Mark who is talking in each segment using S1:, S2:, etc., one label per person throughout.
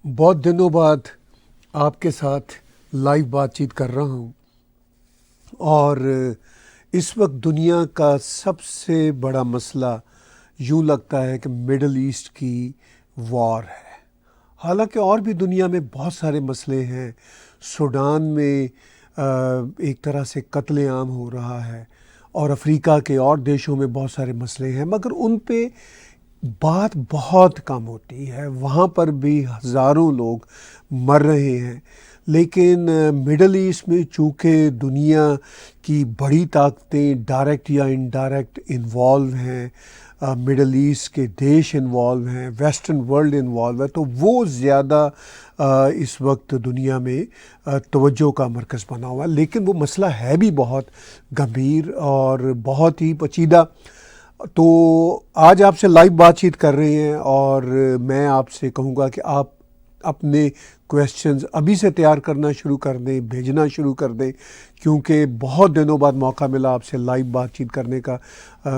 S1: بہت دنوں بعد آپ کے ساتھ لائیو بات چیت کر رہا ہوں، اور اس وقت دنیا کا سب سے بڑا مسئلہ یوں لگتا ہے کہ مڈل ایسٹ کی وار ہے۔ حالانکہ اور بھی دنیا میں بہت سارے مسئلے ہیں۔ سوڈان میں ایک طرح سے قتل عام ہو رہا ہے، اور افریقہ کے اور دیشوں میں بہت سارے مسئلے ہیں، مگر ان پہ بات بہت کم ہوتی ہے۔ وہاں پر بھی ہزاروں لوگ مر رہے ہیں، لیکن مڈل ایسٹ میں چونکہ دنیا کی بڑی طاقتیں ڈائریکٹ یا انڈائریکٹ انوالو ہیں، مڈل ایسٹ کے دیش انوالو ہیں، ویسٹرن ورلڈ انوالو ہے، تو وہ زیادہ اس وقت دنیا میں توجہ کا مرکز بنا ہوا ہے۔ لیکن وہ مسئلہ ہے بھی بہت گمبھیر اور بہت ہی پیچیدہ۔ تو آج آپ سے لائیو بات چیت کر رہے ہیں، اور میں آپ سے کہوں گا کہ آپ اپنے کویسچنز ابھی سے تیار کرنا شروع کر دیں، بھیجنا شروع کر دیں، کیونکہ بہت دنوں بعد موقع ملا آپ سے لائیو بات چیت کرنے کا۔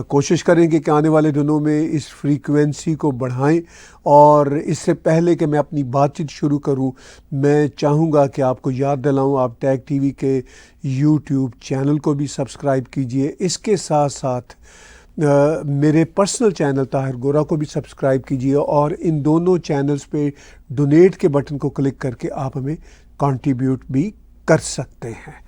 S1: کوشش کریں کہ آنے والے دنوں میں اس فریکوینسی کو بڑھائیں۔ اور اس سے پہلے کہ میں اپنی بات چیت شروع کروں، میں چاہوں گا کہ آپ کو یاد دلاؤں، آپ ٹیگ ٹی وی کے یوٹیوب چینل کو بھی سبسکرائب کیجئے۔ اس کے ساتھ ساتھ میرے پرسنل چینل طاہر گورا کو بھی سبسکرائب کیجیے، اور ان دونوں چینلز پہ ڈونیٹ کے بٹن کو کلک کر کے آپ ہمیں کنٹریبیوٹ بھی کر سکتے ہیں۔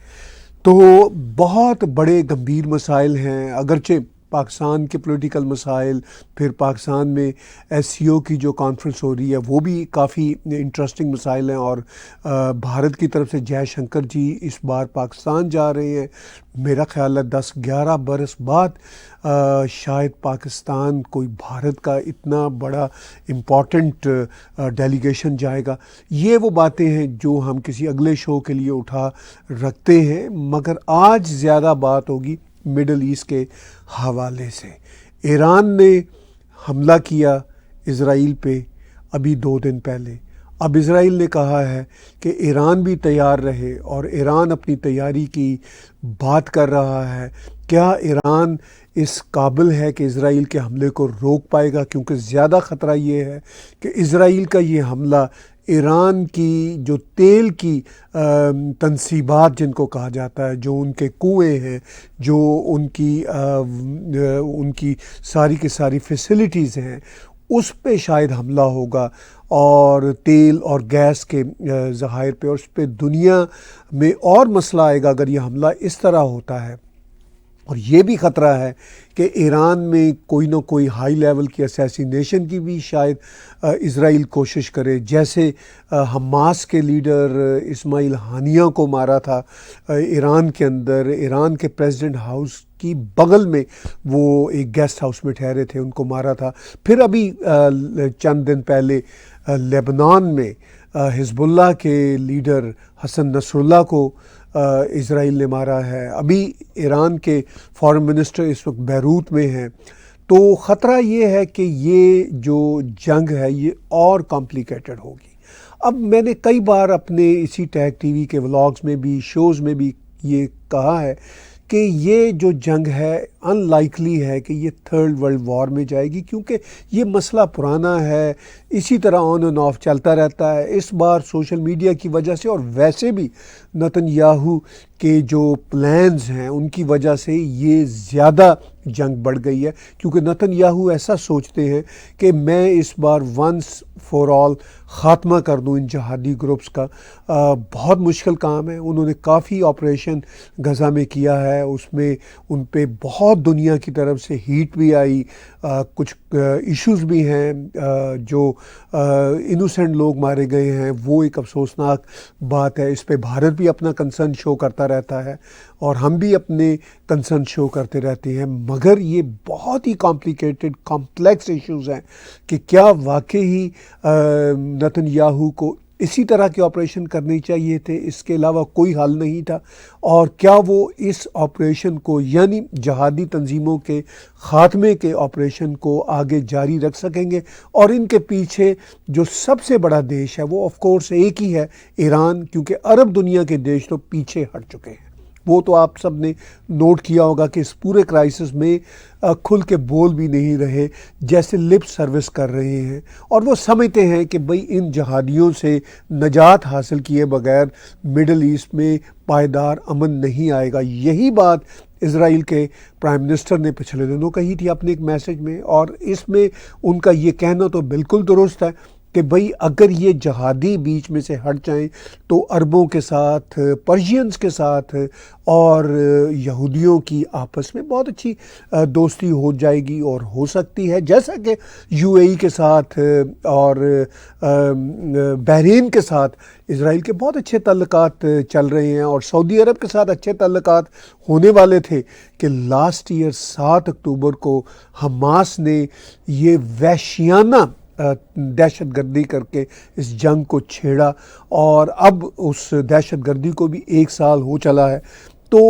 S1: تو بہت بڑے گمبھیر مسائل ہیں، اگرچہ پاکستان کے پولیٹیکل مسائل، پھر پاکستان میں ایس سی او کی جو کانفرنس ہو رہی ہے وہ بھی کافی انٹرسٹنگ مسائل ہیں، اور بھارت کی طرف سے جے شنکر جی اس بار پاکستان جا رہے ہیں۔ میرا خیال ہے 10-11 برس بعد شاید پاکستان کوئی بھارت کا اتنا بڑا امپورٹنٹ ڈیلیگیشن جائے گا۔ یہ وہ باتیں ہیں جو ہم کسی اگلے شو کے لیے اٹھا رکھتے ہیں، مگر آج زیادہ بات ہوگی مڈل ایسٹ کے حوالے سے۔ ایران نے حملہ کیا اسرائیل پہ ابھی 2 دن پہلے۔ اب اسرائیل نے کہا ہے کہ ایران بھی تیار رہے، اور ایران اپنی تیاری کی بات کر رہا ہے۔ کیا ایران اس قابل ہے کہ اسرائیل کے حملے کو روک پائے گا؟ کیونکہ زیادہ خطرہ یہ ہے کہ اسرائیل کا یہ حملہ ایران کی جو تیل کی تنصیبات جن کو کہا جاتا ہے، جو ان کے کنویں ہیں، جو ان کی ساری کی ساری فیسلٹیز ہیں، اس پہ شاید حملہ ہوگا، اور تیل اور گیس کے ذخائر پہ، اور اس پہ دنیا میں اور مسئلہ آئے گا اگر یہ حملہ اس طرح ہوتا ہے۔ اور یہ بھی خطرہ ہے کہ ایران میں کوئی نہ کوئی ہائی لیول کی اسیسینیشن کی بھی شاید اسرائیل کوشش کرے، جیسے حماس کے لیڈر اسماعیل ہانیہ کو مارا تھا ایران کے اندر، ایران کے پریزیڈنٹ ہاؤس کی بغل میں وہ ایک گیسٹ ہاؤس میں ٹھہرے تھے، ان کو مارا تھا۔ پھر ابھی چند دن پہلے لیبنان میں حزب اللہ کے لیڈر حسن نصر اللہ کو اسرائیل نے مارا ہے۔ ابھی ایران کے فارن منسٹر اس وقت بیروت میں ہیں۔ تو خطرہ یہ ہے کہ یہ جو جنگ ہے یہ اور کمپلیکیٹڈ ہوگی۔ اب میں نے کئی بار اپنے اسی ٹیگ ٹی وی کے ولاگز میں بھی، شوز میں بھی یہ کہا ہے کہ یہ جو جنگ ہے ان لائکلی ہے کہ یہ تھرڈ ورلڈ وار میں جائے گی، کیونکہ یہ مسئلہ پرانا ہے، اسی طرح آن اینڈ آف چلتا رہتا ہے۔ اس بار سوشل میڈیا کی وجہ سے، اور ویسے بھی نتن یاہو کے جو پلانز ہیں ان کی وجہ سے یہ زیادہ جنگ بڑھ گئی ہے، کیونکہ نتن یاہو ایسا سوچتے ہیں کہ میں اس بار ونس فار آل خاتمہ کر دوں ان جہادی گروپس کا۔ بہت مشکل کام ہے۔ انہوں نے کافی آپریشن غزہ میں کیا ہے، اس میں ان پہ بہت دنیا کی طرف سے ہیٹ بھی آئی، کچھ ایشوز بھی ہیں، جو انوسینٹ لوگ مارے گئے ہیں، وہ ایک افسوسناک بات ہے۔ اس پہ بھارت بھی اپنا کنسرن شو کرتا رہتا ہے، اور ہم بھی اپنے کنسرن شو کرتے رہتے ہیں، مگر یہ بہت ہی کمپلیکیٹڈ کمپلیکس ایشوز ہیں کہ کیا واقعی نتن یاہو کو اسی طرح کے آپریشن کرنے چاہیے تھے، اس کے علاوہ کوئی حل نہیں تھا، اور کیا وہ اس آپریشن کو، یعنی جہادی تنظیموں کے خاتمے کے آپریشن کو آگے جاری رکھ سکیں گے؟ اور ان کے پیچھے جو سب سے بڑا دیش ہے وہ آف کورس ایک ہی ہے، ایران، کیونکہ عرب دنیا کے دیش تو پیچھے ہٹ چکے ہیں۔ وہ تو آپ سب نے نوٹ کیا ہوگا کہ اس پورے کرائسس میں کھل کے بول بھی نہیں رہے، جیسے لپ سروس کر رہے ہیں، اور وہ سمجھتے ہیں کہ بھئی ان جہادیوں سے نجات حاصل کیے بغیر مڈل ایسٹ میں پائیدار امن نہیں آئے گا۔ یہی بات اسرائیل کے پرائم منسٹر نے پچھلے دنوں کہی تھی اپنے ایک میسج میں، اور اس میں ان کا یہ کہنا تو بالکل درست ہے کہ بھئی اگر یہ جہادی بیچ میں سے ہٹ جائیں تو عربوں کے ساتھ، پرشینز کے ساتھ اور یہودیوں کی آپس میں بہت اچھی دوستی ہو جائے گی اور ہو سکتی ہے، جیسا کہ یو اے ای کے ساتھ اور بحرین کے ساتھ اسرائیل کے بہت اچھے تعلقات چل رہے ہیں، اور سعودی عرب کے ساتھ اچھے تعلقات ہونے والے تھے کہ لاسٹ ایئر 7 اکتوبر کو حماس نے یہ وحشیانہ دہشت گردی کر کے اس جنگ کو چھیڑا، اور اب اس دہشت گردی کو بھی 1 سال ہو چلا ہے۔ تو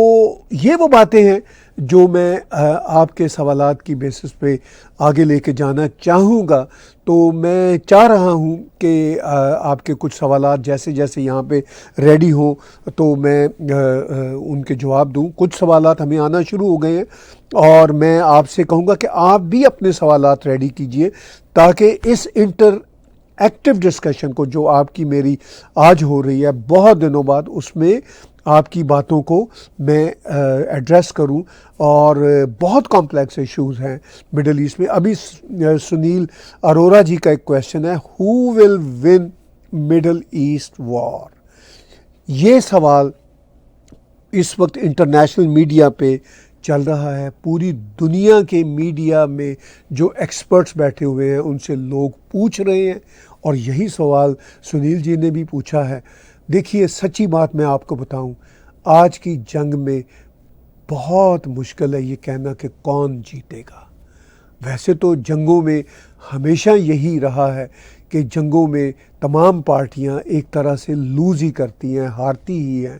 S1: یہ وہ باتیں ہیں جو میں آپ کے سوالات کی بیسس پہ آگے لے کے جانا چاہوں گا۔ تو میں چاہ رہا ہوں کہ آپ کے کچھ سوالات جیسے جیسے یہاں پہ ریڈی ہوں تو میں ان کے جواب دوں۔ کچھ سوالات ہمیں آنا شروع ہو گئے ہیں، اور میں آپ سے کہوں گا کہ آپ بھی اپنے سوالات ریڈی کیجئے تاکہ اس ایکٹیو ڈسکشن کو جو آپ کی میری آج ہو رہی ہے بہت دنوں بعد، اس میں آپ کی باتوں کو میں ایڈریس کروں۔ اور بہت کمپلیکس ایشوز ہیں مڈل ایسٹ میں۔ ابھی سنیل اروڑا جی کا ایک کویشچن ہے، ہو ول ون مڈل ایسٹ وار؟ یہ سوال اس وقت انٹرنیشنل میڈیا پہ چل رہا ہے، پوری دنیا کے میڈیا میں جو ایکسپرٹس بیٹھے ہوئے ہیں ان سے لوگ پوچھ رہے ہیں، اور یہی سوال سنیل جی نے بھی پوچھا ہے۔ دیکھیے سچی بات میں آپ کو بتاؤں، آج کی جنگ میں بہت مشکل ہے یہ کہنا کہ کون جیتے گا۔ ویسے تو جنگوں میں ہمیشہ یہی رہا ہے کہ جنگوں میں تمام پارٹیاں ایک طرح سے لوز ہی کرتی ہیں، ہارتی ہی ہیں،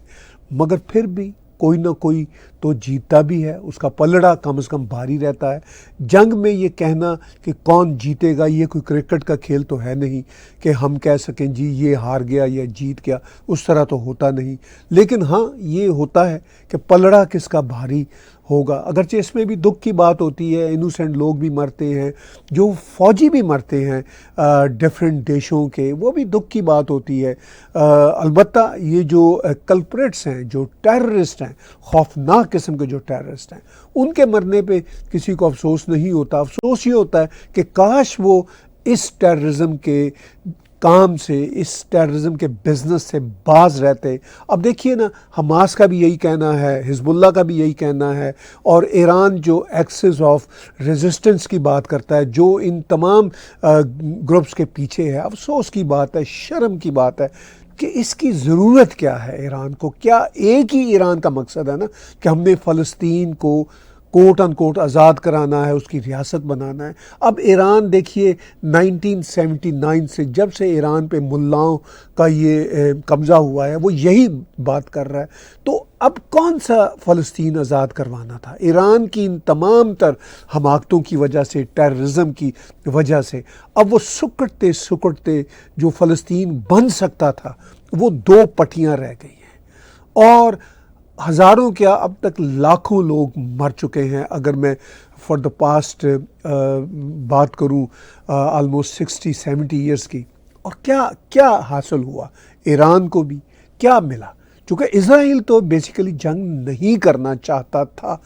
S1: مگر پھر بھی کوئی نہ کوئی تو جیتتا بھی ہے، اس کا پلڑا کم از کم بھاری رہتا ہے۔ جنگ میں یہ کہنا کہ کون جیتے گا، یہ کوئی کرکٹ کا کھیل تو ہے نہیں کہ ہم کہہ سکیں جی یہ ہار گیا یا جیت گیا، اس طرح تو ہوتا نہیں۔ لیکن ہاں یہ ہوتا ہے کہ پلڑا کس کا بھاری ہوگا، اگرچہ اس میں بھی دکھ کی بات ہوتی ہے، انوسینٹ لوگ بھی مرتے ہیں، جو فوجی بھی مرتے ہیں ڈیفرنٹ دیشوں کے، وہ بھی دکھ کی بات ہوتی ہے۔ البتہ یہ جو کلپریٹس ہیں، جو ٹیررسٹ ہیں، خوفناک قسم کے جو ٹیررسٹ ہیں، ان کے مرنے پہ کسی کو افسوس نہیں ہوتا۔ افسوس یہ ہوتا ہے کہ کاش وہ اس ٹیررزم کے کام سے، اس ٹیررزم کے بزنس سے باز رہتے۔ اب دیکھیے نا، حماس کا بھی یہی کہنا ہے، حزب اللہ کا بھی یہی کہنا ہے، اور ایران جو ایکسس آف ریزسٹنس کی بات کرتا ہے، جو ان تمام گروپس کے پیچھے ہے۔ افسوس کی بات ہے، شرم کی بات ہے کہ اس کی ضرورت کیا ہے ایران کو؟ کیا ایک ہی ایران کا مقصد ہے نا کہ ہم نے فلسطین کو کوٹ ان کوٹ آزاد کرانا ہے، اس کی ریاست بنانا ہے۔ اب ایران دیکھیے 1979 سے جب سے ایران پہ ملاؤں کا یہ قبضہ ہوا ہے، وہ یہی بات کر رہا ہے۔ تو اب کون سا فلسطین آزاد کروانا تھا؟ ایران کی ان تمام تر حماقتوں کی وجہ سے، ٹیررزم کی وجہ سے، اب وہ سکڑتے سکڑتے جو فلسطین بن سکتا تھا وہ 2 پٹیاں رہ گئی ہیں، اور ہزاروں کیا اب تک لاکھوں لوگ مر چکے ہیں۔ اگر میں فار دا پاسٹ بات کروں آلموسٹ 60-70 ایئرس کی، اور کیا حاصل ہوا ایران کو بھی، کیا ملا؟ چونکہ اسرائیل تو بیسیکلی جنگ نہیں کرنا چاہتا تھا،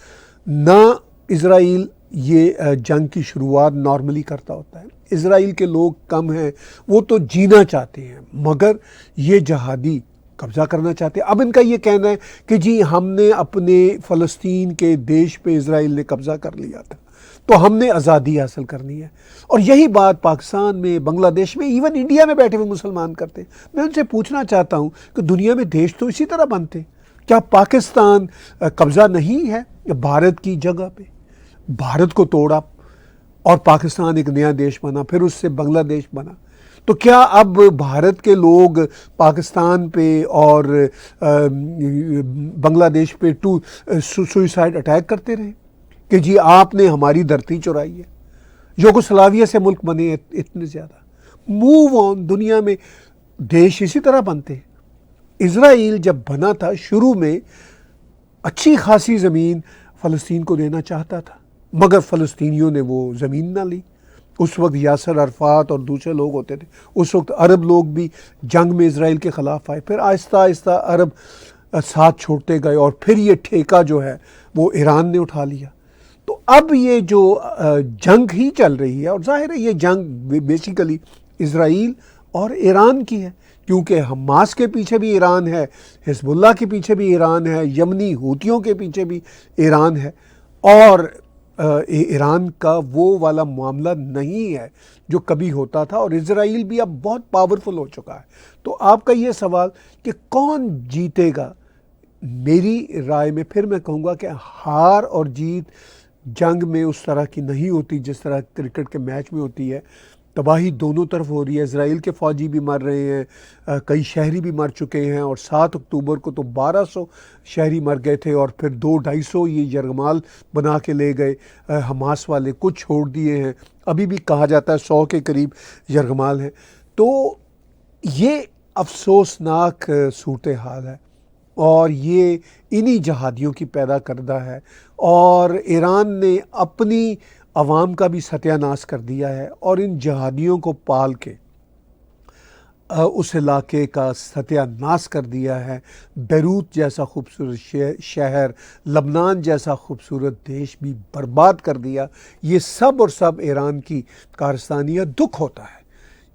S1: نہ اسرائیل یہ جنگ کی شروعات نارملی کرتا ہوتا ہے۔ اسرائیل کے لوگ کم ہیں، وہ تو جینا چاہتے ہیں، مگر یہ جہادی قبضہ کرنا چاہتے ہیں۔ اب ان کا یہ کہنا ہے کہ جی ہم نے اپنے فلسطین کے دیش پہ اسرائیل نے قبضہ کر لیا تھا تو ہم نے آزادی حاصل کرنی ہے، اور یہی بات پاکستان میں، بنگلہ دیش میں، ایون انڈیا میں بیٹھے ہوئے مسلمان کرتے ہیں۔ میں ان سے پوچھنا چاہتا ہوں کہ دنیا میں دیش تو اسی طرح بنتے، کیا پاکستان قبضہ نہیں ہے بھارت کی جگہ پہ؟ بھارت کو توڑا اور پاکستان ایک نیا دیش بنا، پھر اس سے بنگلہ دیش بنا۔ تو کیا اب بھارت کے لوگ پاکستان پہ اور بنگلہ دیش پہ سوئسائڈ اٹیک کرتے رہے کہ جی آپ نے ہماری دھرتی چرائی ہے؟ یوگوسلاویہ سے ملک بنے اتنے زیادہ۔ موو آن، دنیا میں دیش اسی طرح بنتے ہیں۔ اسرائیل جب بنا تھا شروع میں اچھی خاصی زمین فلسطین کو دینا چاہتا تھا، مگر فلسطینیوں نے وہ زمین نہ لی۔ اس وقت یاسر عرفات اور دوسرے لوگ ہوتے تھے، اس وقت عرب لوگ بھی جنگ میں اسرائیل کے خلاف آئے، پھر آہستہ آہستہ عرب ساتھ چھوڑتے گئے، اور پھر یہ ٹھیکہ جو ہے وہ ایران نے اٹھا لیا۔ تو اب یہ جو جنگ ہی چل رہی ہے، اور ظاہر ہے یہ جنگ بیسیکلی اسرائیل اور ایران کی ہے، کیونکہ حماس کے پیچھے بھی ایران ہے، حزب اللہ کے پیچھے بھی ایران ہے، یمنی ہوتیوں کے پیچھے بھی ایران ہے، اور ایران کا وہ والا معاملہ نہیں ہے جو کبھی ہوتا تھا، اور اسرائیل بھی اب بہت پاورفل ہو چکا ہے۔ تو آپ کا یہ سوال کہ کون جیتے گا، میری رائے میں پھر میں کہوں گا کہ ہار اور جیت جنگ میں اس طرح کی نہیں ہوتی جس طرح کرکٹ کے میچ میں ہوتی ہے۔ تباہی دونوں طرف ہو رہی ہے، اسرائیل کے فوجی بھی مر رہے ہیں، کئی شہری بھی مر چکے ہیں، اور 7 اکتوبر کو تو 1200 شہری مر گئے تھے، اور پھر 200-250 یہ یرغمال بنا کے لے گئے حماس والے، کچھ چھوڑ دیے ہیں، ابھی بھی کہا جاتا ہے 100 کے قریب یرغمال ہیں۔ تو یہ افسوسناک صورتحال ہے، اور یہ انہی جہادیوں کی پیدا کردہ ہے، اور ایران نے اپنی عوام کا بھی ستیہ ناش کر دیا ہے، اور ان جہادیوں کو پال کے اس علاقے کا ستیہ ناش کر دیا ہے۔ بیروت جیسا خوبصورت شہر، لبنان جیسا خوبصورت دیش بھی برباد کر دیا۔ یہ سب اور سب ایران کی کارستانی ہے۔ دکھ ہوتا ہے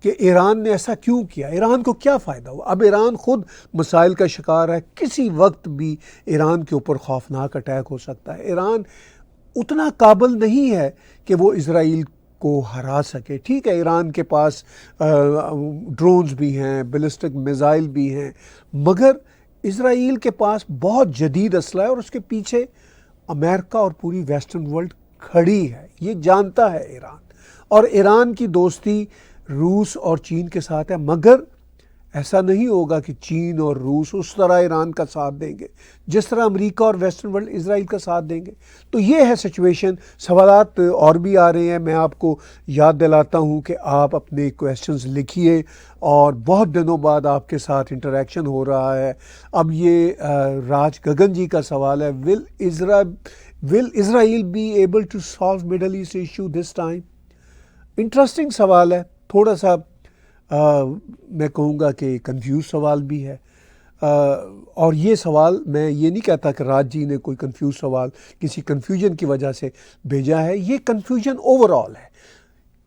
S1: کہ ایران نے ایسا کیوں کیا، ایران کو کیا فائدہ ہوا؟ اب ایران خود مسائل کا شکار ہے، کسی وقت بھی ایران کے اوپر خوفناک اٹیک ہو سکتا ہے۔ ایران اتنا قابل نہیں ہے کہ وہ اسرائیل کو ہرا سکے۔ ٹھیک ہے، ایران کے پاس ڈرونز بھی ہیں، بیلسٹک میزائل بھی ہیں، مگر اسرائیل کے پاس بہت جدید اسلحہ ہے، اور اس کے پیچھے امریکہ اور پوری ویسٹرن ورلڈ کھڑی ہے، یہ جانتا ہے ایران۔ اور ایران کی دوستی روس اور چین کے ساتھ ہے، مگر ایسا نہیں ہوگا کہ چین اور روس اس طرح ایران کا ساتھ دیں گے جس طرح امریکہ اور ویسٹرن ورلڈ اسرائیل کا ساتھ دیں گے۔ تو یہ ہے سچویشن۔ سوالات اور بھی آ رہے ہیں، میں آپ کو یاد دلاتا ہوں کہ آپ اپنے کویسچنز لکھیے، اور بہت دنوں بعد آپ کے ساتھ انٹریکشن ہو رہا ہے۔ اب یہ راج گگن جی کا سوال ہے، will Israel be able to solve Middle East issue this time؟ Interesting سوال ہے، تھوڑا سا میں کہوں گا کہ کنفیوز سوال بھی ہے، اور یہ سوال میں یہ نہیں کہتا کہ راج جی نے کوئی کنفیوز سوال کسی کنفیوژن کی وجہ سے بھیجا ہے۔ یہ کنفیوژن اوور آل ہے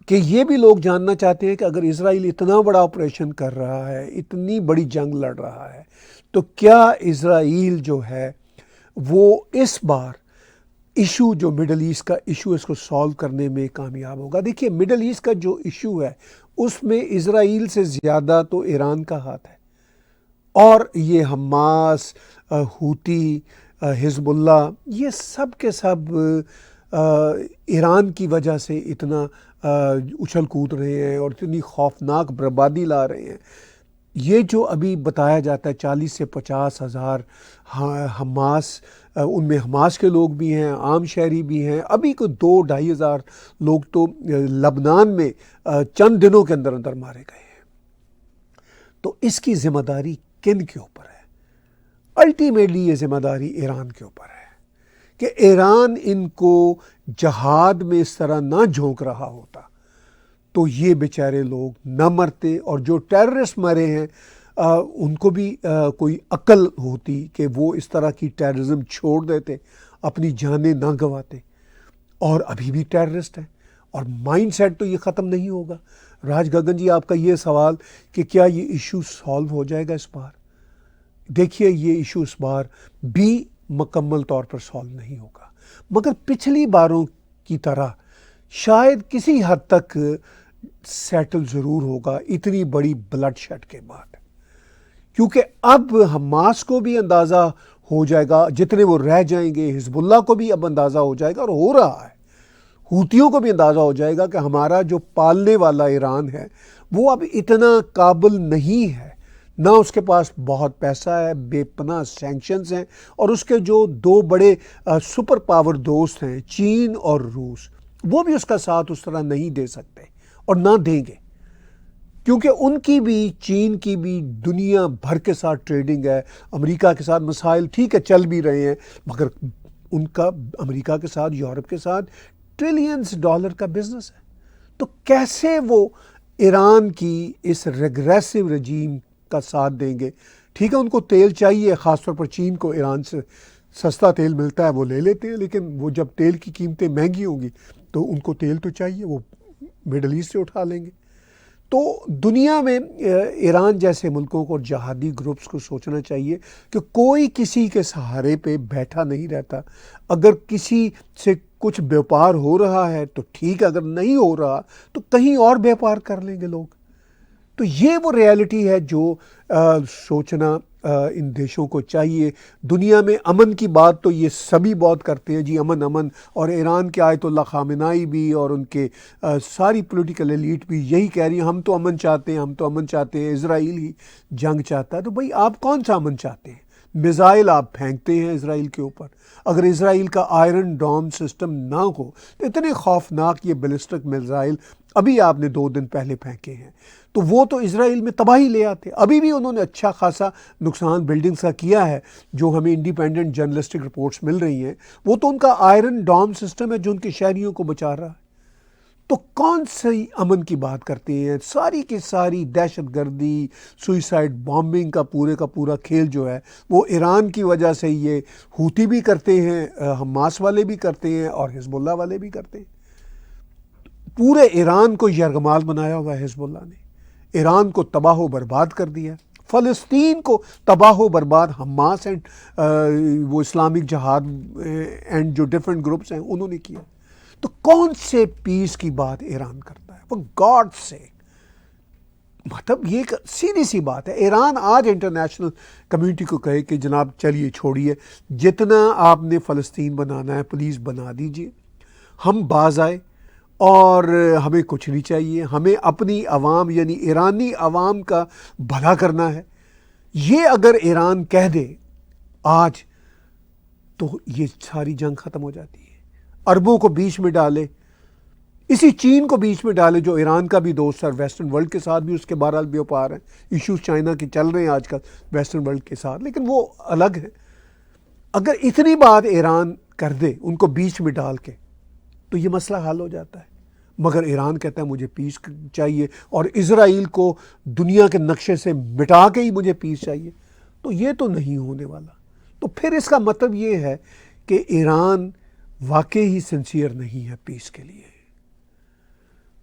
S1: کہ یہ بھی لوگ جاننا چاہتے ہیں کہ اگر اسرائیل اتنا بڑا آپریشن کر رہا ہے، اتنی بڑی جنگ لڑ رہا ہے، تو کیا اسرائیل جو ہے وہ اس بار ایشو جو مڈل ایسٹ کا ایشو اس کو سالو کرنے میں کامیاب ہوگا؟ دیکھیے، مڈل ایسٹ کا جو ایشو ہے اس میں اسرائیل سے زیادہ تو ایران کا ہاتھ ہے، اور یہ حماس، ہوتی، حزب اللہ، یہ سب کے سب ایران کی وجہ سے اتنا اچھل کود رہے ہیں اور اتنی خوفناک بربادی لا رہے ہیں۔ یہ جو ابھی بتایا جاتا ہے 40 سے 50 ہزار حماس، ان میں حماس کے لوگ بھی ہیں، عام شہری بھی ہیں، ابھی کوئی 2-2.5 ہزار لوگ تو لبنان میں چند دنوں کے اندر اندر مارے گئے ہیں۔ تو اس کی ذمہ داری کن کے اوپر ہے؟ الٹیمیٹلی یہ ذمہ داری ایران کے اوپر ہے کہ ایران ان کو جہاد میں اس طرح نہ جھونک رہا ہوتا تو یہ بیچارے لوگ نہ مرتے، اور جو ٹیررسٹ مرے ہیں ان کو بھی کوئی عقل ہوتی کہ وہ اس طرح کی ٹیررزم چھوڑ دیتے، اپنی جانیں نہ گواتے، اور ابھی بھی ٹیررسٹ ہیں، اور مائنڈ سیٹ تو یہ ختم نہیں ہوگا۔ راج گگن جی، آپ کا یہ سوال کہ کیا یہ ایشو سالو ہو جائے گا اس بار؟ دیکھیے، یہ ایشو اس بار بھی مکمل طور پر سالو نہیں ہوگا، مگر پچھلی باروں کی طرح شاید کسی حد تک سیٹل ضرور ہوگا اتنی بڑی بلڈ شیڈ کے بعد، کیونکہ اب حماس کو بھی اندازہ ہو جائے گا، جتنے وہ رہ جائیں گے، حزب اللہ کو بھی اب اندازہ ہو جائے گا، اور ہو رہا ہے، ہوتیوں کو بھی اندازہ ہو جائے گا کہ ہمارا جو پالنے والا ایران ہے وہ اب اتنا قابل نہیں ہے، نہ اس کے پاس بہت پیسہ ہے، بے پناہ سینکشنز ہیں، اور اس کے جو 2 بڑے سپر پاور دوست ہیں چین اور روس، وہ بھی اس کا ساتھ اس طرح نہیں دے سکتے اور نہ دیں گے، کیونکہ ان کی بھی چین کی بھی دنیا بھر کے ساتھ ٹریڈنگ ہے، امریکہ کے ساتھ مسائل ٹھیک ہے چل بھی رہے ہیں، مگر ان کا امریکہ کے ساتھ یورپ کے ساتھ ٹریلینز ڈالر کا بزنس ہے۔ تو کیسے وہ ایران کی اس ریگریسو رجیم کا ساتھ دیں گے؟ ٹھیک ہے ان کو تیل چاہیے، خاص طور پر چین کو ایران سے سستا تیل ملتا ہے وہ لے لیتے ہیں، لیکن وہ جب تیل کی قیمتیں مہنگی ہوں گی تو ان کو تیل تو چاہیے، وہ مڈل ایسٹ سے اٹھا لیں گے۔ تو دنیا میں ایران جیسے ملکوں کو اور جہادی گروپس کو سوچنا چاہیے کہ کوئی کسی کے سہارے پہ بیٹھا نہیں رہتا۔ اگر کسی سے کچھ بیوپار ہو رہا ہے تو ٹھیک ہے، اگر نہیں ہو رہا تو کہیں اور بیوپار کر لیں گے لوگ۔ تو یہ وہ ریالٹی ہے جو سوچنا ان دیشوں کو چاہیے۔ دنیا میں امن کی بات تو یہ سبھی بہت کرتے ہیں، جی امن امن، اور ایران کے آیت اللہ خامنائی بھی اور ان کے ساری پولیٹیکل ایلیٹ بھی یہی کہہ رہی ہیں ہم تو امن چاہتے ہیں، ہم تو امن چاہتے ہیں، اسرائیل ہی جنگ چاہتا ہے۔ تو بھائی آپ کون سا امن چاہتے ہیں؟ میزائل آپ پھینکتے ہیں اسرائیل کے اوپر۔ اگر اسرائیل کا آئرن ڈوم سسٹم نہ ہو تو اتنے خوفناک یہ بیلسٹک میزائل ابھی آپ نے 2 دن پہلے پھینکے ہیں، تو وہ تو اسرائیل میں تباہی لے آتے۔ ابھی بھی انہوں نے اچھا خاصا نقصان بلڈنگز کا کیا ہے، جو ہمیں انڈیپینڈنٹ جرنلسٹک رپورٹس مل رہی ہیں، وہ تو ان کا آئرن ڈوم سسٹم ہے جو ان کے شہریوں کو بچا رہا ہے۔ تو کون سی امن کی بات کرتے ہیں؟ ساری کی ساری دہشت گردی، سوئسائڈ بامبنگ کا پورا کھیل جو ہے وہ ایران کی وجہ سے یہ ہوتی بھی کرتے ہیں، حماس والے بھی کرتے ہیں اور حزب اللہ والے بھی کرتے ہیں۔ پورے ایران کو یرغمال بنایا ہوا ہے حزب اللہ نے، ایران کو تباہ و برباد کر دیا، فلسطین کو تباہ و برباد حماس اینڈ وہ اسلامک جہاد اینڈ جو ڈیفرنٹ گروپس ہیں انہوں نے کیا۔ تو کون سے پیس کی بات ایران کرتا ہے؟ وہ گاڈ سے، مطلب یہ سیدھی سی بات ہے۔ ایران آج انٹرنیشنل کمیونٹی کو کہے کہ جناب چلیے چھوڑیے، جتنا آپ نے فلسطین بنانا ہے پلیز بنا دیجئے، ہم باز آئے اور ہمیں کچھ نہیں چاہیے، ہمیں اپنی عوام یعنی ایرانی عوام کا بھلا کرنا ہے۔ یہ اگر ایران کہہ دے آج تو یہ ساری جنگ ختم ہو جاتی ہے۔ عربوں کو بیچ میں ڈالے، اسی چین کو بیچ میں ڈالے جو ایران کا بھی دوست ہے، ویسٹرن ورلڈ کے ساتھ بھی اس کے بہرحال بیوپار ہیں، ایشوز چائنا کے چل رہے ہیں آج کل ویسٹرن ورلڈ کے ساتھ، لیکن وہ الگ ہے۔ اگر اتنی بات ایران کر دے ان کو بیچ میں ڈال کے تو یہ مسئلہ حل ہو جاتا ہے، مگر ایران کہتا ہے مجھے پیس چاہیے اور اسرائیل کو دنیا کے نقشے سے مٹا کے ہی مجھے پیس چاہیے، تو یہ تو نہیں ہونے والا۔ تو پھر اس کا مطلب یہ ہے کہ ایران واقعی ہی سنسیئر نہیں ہے پیس کے لیے۔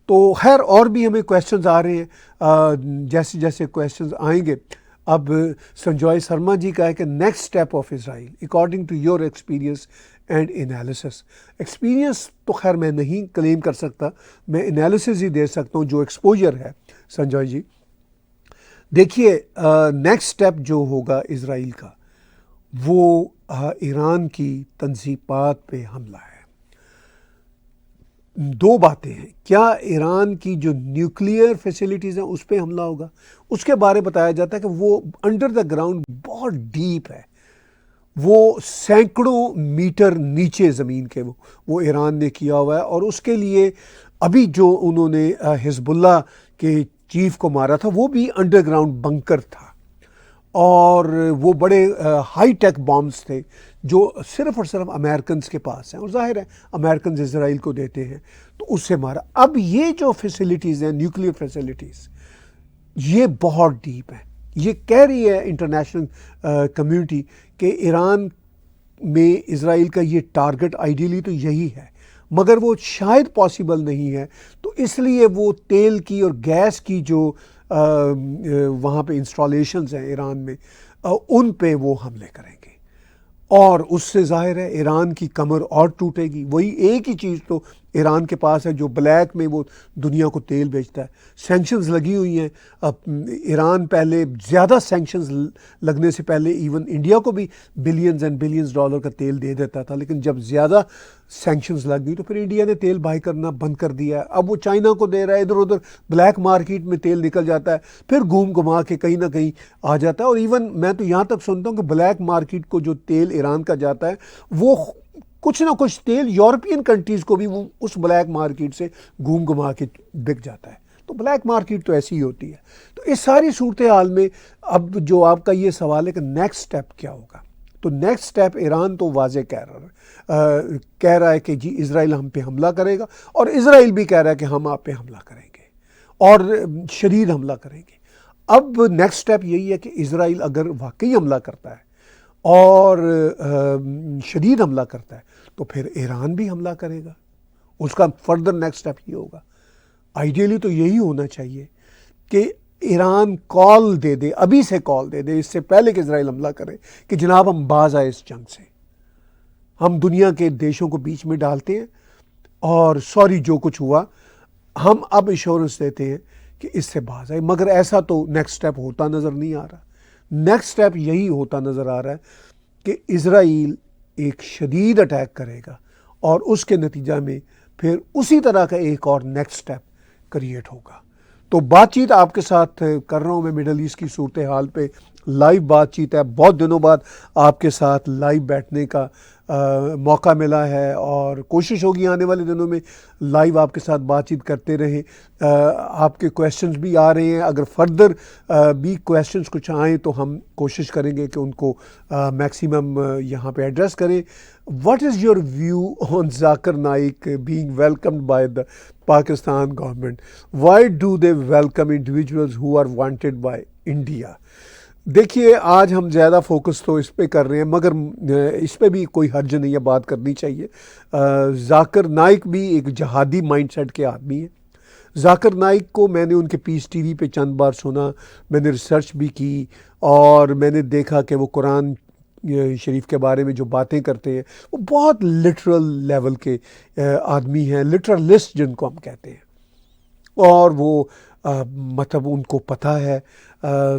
S1: تو خیر اور بھی ہمیں کویسچنز آ رہے ہیں، جیسے جیسے کویسچنز آئیں گے۔ اب سنجوائے سرما جی کا ہے کہ next step of Israel according to your experience and analysis. Experience تو خیر میں نہیں کلیم کر سکتا، میں انالیسس ہی دے سکتا ہوں جو ایکسپوجر ہے۔ سنجوائے جی دیکھیے، نیکسٹ اسٹیپ جو ہوگا اسرائیل کا وہ ایران کی تنصیبات پہ حملہ ہے۔ 2 باتیں ہیں، کیا ایران کی جو نیوکلیئر فیسلٹیز ہیں اس پہ حملہ ہوگا؟ اس کے بارے بتایا جاتا ہے کہ وہ انڈر دا گراؤنڈ بہت ڈیپ ہے، وہ سینکڑوں میٹر نیچے زمین کے وہ ایران نے کیا ہوا ہے، اور اس کے لیے ابھی جو انہوں نے حزب اللہ کے چیف کو مارا تھا وہ بھی انڈر گراؤنڈ بنکر تھا، اور وہ بڑے ہائی ٹیک بامز تھے جو صرف اور صرف امریکنز کے پاس ہیں، اور ظاہر ہے امریکنز اسرائیل کو دیتے ہیں، تو اس سے مارا۔ اب یہ جو فیسلٹیز ہیں نیوکلیئر فیسلٹیز یہ بہت ڈیپ ہیں۔ یہ کہہ رہی ہے انٹرنیشنل کمیونٹی کہ ایران میں اسرائیل کا یہ ٹارگٹ آئیڈیلی تو یہی ہے، مگر وہ شاید پاسبل نہیں ہے، تو اس لیے وہ تیل کی اور گیس کی جو وہاں پہ انسٹالیشنز ہیں ایران میں ان پہ وہ حملے کریں گے، اور اس سے ظاہر ہے ایران کی کمر اور ٹوٹے گی۔ وہی ایک ہی چیز تو ایران کے پاس ہے جو بلیک میں وہ دنیا کو تیل بیچتا ہے۔ سینکشنز لگی ہوئی ہیں، ایران پہلے زیادہ سینکشنز لگنے سے پہلے ایون انڈیا کو بھی بلینز اینڈ بلینز ڈالر کا تیل دے دیتا تھا، لیکن جب زیادہ سینکشنز لگ گئی تو پھر انڈیا نے تیل بائی کرنا بند کر دیا ہے۔ اب وہ چائنا کو دے رہا ہے، ادھر ادھر بلیک مارکیٹ میں تیل نکل جاتا ہے، پھر گھوم گھما کے کہیں نہ کہیں آ جاتا ہے، اور ایون میں تو یہاں تک سنتا ہوں کہ بلیک مارکیٹ کو جو تیل ایران کا جاتا ہے وہ کچھ نہ کچھ تیل یورپین کنٹریز کو بھی وہ اس بلیک مارکیٹ سے گھوم گھما کے بک جاتا ہے۔ تو بلیک مارکیٹ تو ایسی ہی ہوتی ہے. تو اس ساری صورتحال میں اب جو آپ کا یہ سوال ہے کہ نیکسٹ سٹیپ کیا ہوگا، تو نیکسٹ سٹیپ ایران تو واضح کہہ رہا ہے کہ جی اسرائیل ہم پہ حملہ کرے گا، اور اسرائیل بھی کہہ رہا ہے کہ ہم آپ پہ حملہ کریں گے اور شدید حملہ کریں گے. اب نیکسٹ سٹیپ یہی ہے کہ اسرائیل اگر واقعی حملہ کرتا ہے اور شدید حملہ کرتا ہے تو پھر ایران بھی حملہ کرے گا. اس کا فردر نیکسٹ سٹیپ یہ ہوگا. آئیڈیلی تو یہی ہونا چاہیے کہ ایران کال دے دے، ابھی سے کال دے دے، اس سے پہلے کہ اسرائیل حملہ کرے، کہ جناب ہم باز آئے اس جنگ سے، ہم دنیا کے دیشوں کو بیچ میں ڈالتے ہیں اور سوری جو کچھ ہوا ہم اب ایشورنس دیتے ہیں کہ اس سے باز آئے. مگر ایسا تو نیکسٹ سٹیپ ہوتا نظر نہیں آ رہا. نیکسٹ سٹیپ یہی ہوتا نظر آ رہا ہے کہ اسرائیل ایک شدید اٹیک کرے گا اور اس کے نتیجہ میں پھر اسی طرح کا ایک اور نیکسٹ سٹیپ کریٹ ہوگا. تو بات چیت آپ کے ساتھ کر رہا ہوں میں مڈل ایسٹ کی صورتحال پہ، لائیو بات چیت ہے. بہت دنوں بعد آپ کے ساتھ لائیو بیٹھنے کا موقع ملا ہے اور کوشش ہوگی آنے والے دنوں میں لائیو آپ کے ساتھ بات چیت کرتے رہیں. آپ کے کویسچنز بھی آ رہے ہیں، اگر فردر بھی کویسچنز کچھ آئیں تو ہم کوشش کریں گے کہ ان کو میکسیمم یہاں پہ ایڈریس کریں. What is your view on Zakir Naik being welcomed by the Pakistan government? Why do they welcome individuals who are wanted by India? دیکھیے آج ہم زیادہ فوکس تو اس پہ کر رہے ہیں، مگر اس پہ بھی کوئی حرج نہیں ہے، بات کرنی چاہیے. ذاکر نائک بھی ایک جہادی مائنڈ سیٹ کے آدمی ہیں. ذاکر نائک کو میں نے ان کے پیس ٹی وی پہ چند بار سنا، میں نے ریسرچ بھی کی اور میں نے دیکھا کہ وہ قرآن شریف کے بارے میں جو باتیں کرتے ہیں وہ بہت لٹرل لیول کے آدمی ہیں، لٹرلسٹ جن کو ہم کہتے ہیں. اور وہ مطلب ان کو پتہ ہے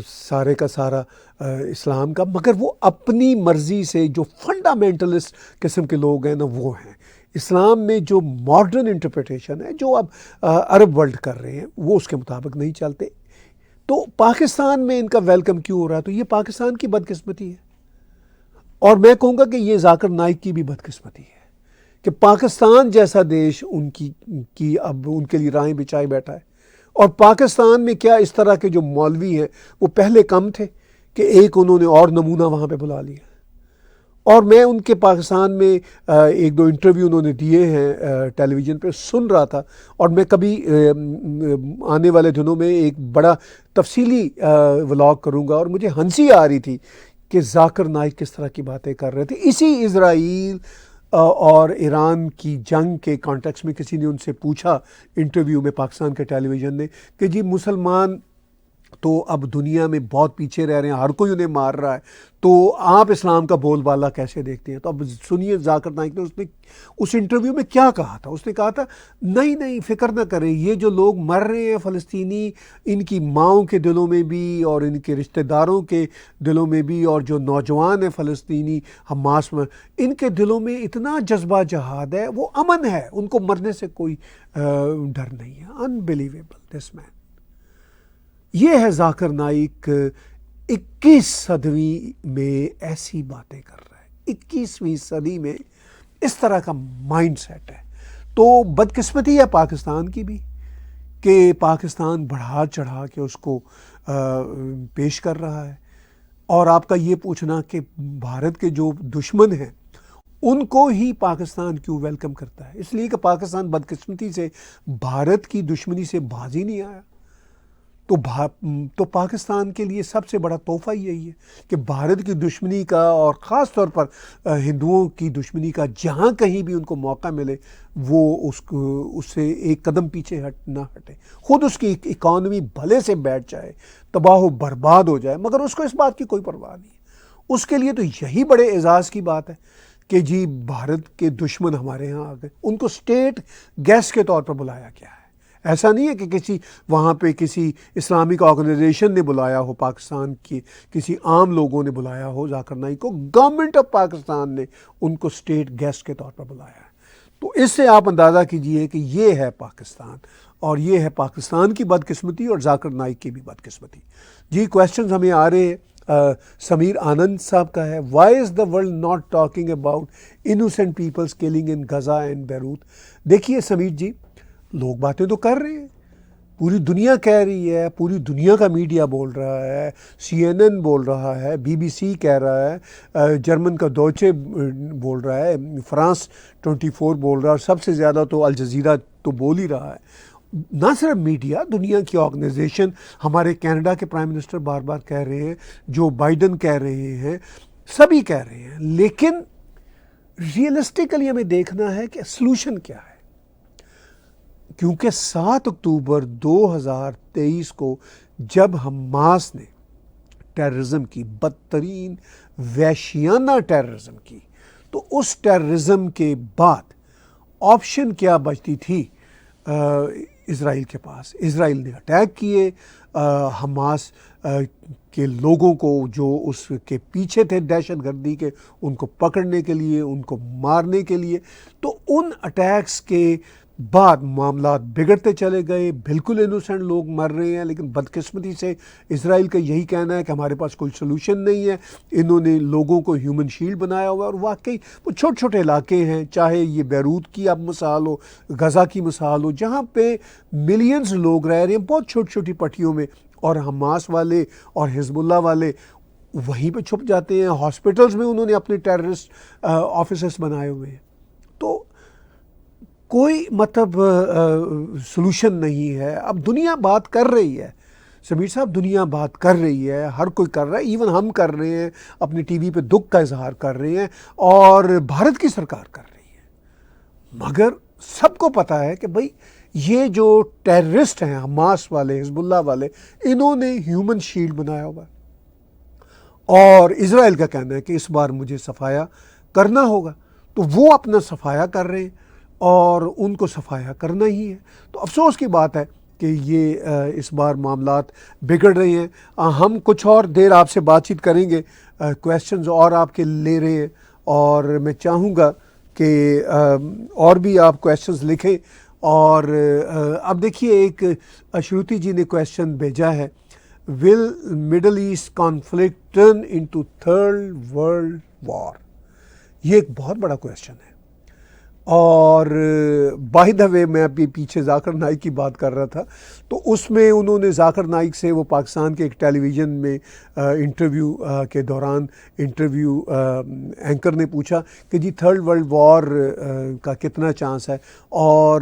S1: سارے کا سارا اسلام کا، مگر وہ اپنی مرضی سے جو فنڈامنٹلسٹ قسم کے لوگ ہیں نا وہ ہیں. اسلام میں جو ماڈرن انٹرپریٹیشن ہے جو اب عرب ورلڈ کر رہے ہیں وہ اس کے مطابق نہیں چلتے. تو پاکستان میں ان کا ویلکم کیوں ہو رہا ہے؟ تو یہ پاکستان کی بدقسمتی ہے، اور میں کہوں گا کہ یہ ذاکر نائک کی بھی بدقسمتی ہے کہ پاکستان جیسا دیش ان کی اب ان کے لیے راہیں بچھائے بیٹھا ہے. اور پاکستان میں کیا اس طرح کے جو مولوی ہیں وہ پہلے کم تھے کہ ایک انہوں نے اور نمونہ وہاں پہ بلا لیا. اور میں ان کے پاکستان میں ایک دو انٹرویو انہوں نے دیے ہیں ٹیلی ویژن پہ سن رہا تھا، اور میں کبھی آنے والے دنوں میں ایک بڑا تفصیلی ولاگ کروں گا. اور مجھے ہنسی آ رہی تھی کہ ذاکر نائک کس طرح کی باتیں کر رہے تھے. اسی اسرائیل اور ایران کی جنگ کے کانٹیکس میں کسی نے ان سے پوچھا انٹرویو میں پاکستان کے ٹیلی ویژن نے کہ جی مسلمان تو اب دنیا میں بہت پیچھے رہ رہے ہیں، ہر کوئی انہیں مار رہا ہے، تو آپ اسلام کا بول بالا کیسے دیکھتے ہیں؟ تو اب سنیے ذاکر نائک نے اس انٹرویو میں کیا کہا تھا. اس نے کہا تھا نہیں فکر نہ کریں، یہ جو لوگ مر رہے ہیں فلسطینی، ان کی ماؤں کے دلوں میں بھی اور ان کے رشتہ داروں کے دلوں میں بھی، اور جو نوجوان ہیں فلسطینی حماس میں، ان کے دلوں میں اتنا جذبہ جہاد ہے، وہ امن ہے، ان کو مرنے سے کوئی ڈر نہیں ہے. انبلیویبل دس مین. یہ ہے ذاکر نائک 21 صدی میں ایسی باتیں کر رہا ہے، 21ویں صدی میں اس طرح کا مائنڈ سیٹ ہے. تو بدقسمتی ہے پاکستان کی بھی کہ پاکستان بڑھا چڑھا کے اس کو پیش کر رہا ہے. اور آپ کا یہ پوچھنا کہ بھارت کے جو دشمن ہیں ان کو ہی پاکستان کیوں ویلکم کرتا ہے؟ اس لیے کہ پاکستان بدقسمتی سے بھارت کی دشمنی سے باز ہی نہیں آیا. تو پاکستان کے لیے سب سے بڑا تحفہ یہی ہے کہ بھارت کی دشمنی کا، اور خاص طور پر ہندوؤں کی دشمنی کا، جہاں کہیں بھی ان کو موقع ملے وہ اس سے ایک قدم پیچھے نہ ہٹے. خود اس کی اکانومی بھلے سے بیٹھ جائے، تباہ و برباد ہو جائے، مگر اس کو اس بات کی کوئی پرواہ نہیں. اس کے لیے تو یہی بڑے اعزاز کی بات ہے کہ جی بھارت کے دشمن ہمارے ہاں آ گئے. ان کو اسٹیٹ گیسٹ کے طور پر بلایا گیا ہے. ایسا نہیں ہے کہ کسی وہاں پہ کسی اسلامک آرگنائزیشن نے بلایا ہو، پاکستان کی کسی عام لوگوں نے بلایا ہو ذاکر نائک کو. گورنمنٹ آف پاکستان نے ان کو اسٹیٹ گیسٹ کے طور پر بلایا ہے. تو اس سے آپ اندازہ کیجئے کہ یہ ہے پاکستان، اور یہ ہے پاکستان کی بدقسمتی اور ذاکر نائک کی بھی بدقسمتی. جی کویسچنز ہمیں آ رہے ہیں. سمیر آنند صاحب کا ہے، why is the world not talking about innocent peoples killing in Gaza and Beirut? دیکھیے سمیر جی، لوگ باتیں تو کر رہے ہیں، پوری دنیا کہہ رہی ہے، پوری دنیا کا میڈیا بول رہا ہے، CNN بول رہا ہے، BBC کہہ رہا ہے، جرمن کا دوچے بول رہا ہے، فرانس 24 بول رہا ہے، اور سب سے زیادہ تو الجزیرہ تو بول ہی رہا ہے۔ نہ صرف میڈیا، دنیا کی آرگنائزیشن، ہمارے کینیڈا کے پرائم منسٹر بار بار کہہ رہے ہیں، جو بائیڈن کہہ رہے ہیں، سبھی کہہ رہے ہیں، لیکن ریئلسٹیکلی ہمیں دیکھنا ہے کہ سلوشن کیا ہے، کیونکہ 7 اکتوبر 2023 کو جب حماس نے ٹیررزم کی، بدترین وحشیانہ ٹیررزم کی، تو اس ٹیررزم کے بعد آپشن کیا بچتی تھی اسرائیل کے پاس؟ اسرائیل نے اٹیک کیے حماس کے لوگوں کو جو اس کے پیچھے تھے دہشت گردی کے، ان کو پکڑنے کے لیے، ان کو مارنے کے لیے۔ تو ان اٹیکس کے بعد معاملات بگڑتے چلے گئے، بالکل انوسنٹ لوگ مر رہے ہیں، لیکن بدقسمتی سے اسرائیل کا یہی کہنا ہے کہ ہمارے پاس کوئی سلوشن نہیں ہے، انہوں نے لوگوں کو ہیومن شیلڈ بنایا ہوا ہے۔ اور واقعی وہ چھوٹے چھوٹے علاقے ہیں، چاہے یہ بیروت کی اب مثال ہو، غزہ کی مثال ہو، جہاں پہ ملینز لوگ رہ رہے ہیں بہت چھوٹی چھوٹی پٹیوں میں، اور حماس والے اور حزب اللہ والے وہیں پہ چھپ جاتے ہیں، ہاسپٹلز میں انہوں نے اپنے ٹیررسٹ آفیسز بنائے ہوئے ہیں۔ تو کوئی مطلب سلوشن نہیں ہے۔ اب دنیا بات کر رہی ہے سمیر صاحب، دنیا بات کر رہی ہے، ہر کوئی کر رہا ہے، ایون ہم کر رہے ہیں، اپنی ٹی وی پہ دکھ کا اظہار کر رہے ہیں، اور بھارت کی سرکار کر رہی ہے، مگر سب کو پتہ ہے کہ بھئی یہ جو ٹیررسٹ ہیں، حماس والے، حزب اللہ والے، انہوں نے ہیومن شیلڈ بنایا ہوا ہے، اور اسرائیل کا کہنا ہے کہ اس بار مجھے صفایا کرنا ہوگا۔ تو وہ اپنا صفایا کر رہے ہیں، اور ان کو صفایا کرنا ہی ہے۔ تو افسوس کی بات ہے کہ یہ اس بار معاملات بگڑ رہے ہیں۔ ہم کچھ اور دیر آپ سے بات چیت کریں گے، کویسچنز اور آپ کے لے رہے ہیں، اور میں چاہوں گا کہ اور بھی آپ کویسچنز لکھیں۔ اور اب دیکھیے، ایک اشروتی جی نے کویسچن بھیجا ہے، will Middle East conflict turn into third world war? یہ ایک بہت بڑا کویسچن ہے، اور بائی دا وے میں ابھی پیچھے ذاکر نائک کی بات کر رہا تھا، تو اس میں انہوں نے ذاکر نائک سے، وہ پاکستان کے ایک ٹیلی ویژن میں انٹرویو کے دوران انٹرویو اینکر نے پوچھا کہ جی تھرڈ ورلڈ وار کا کتنا چانس ہے، اور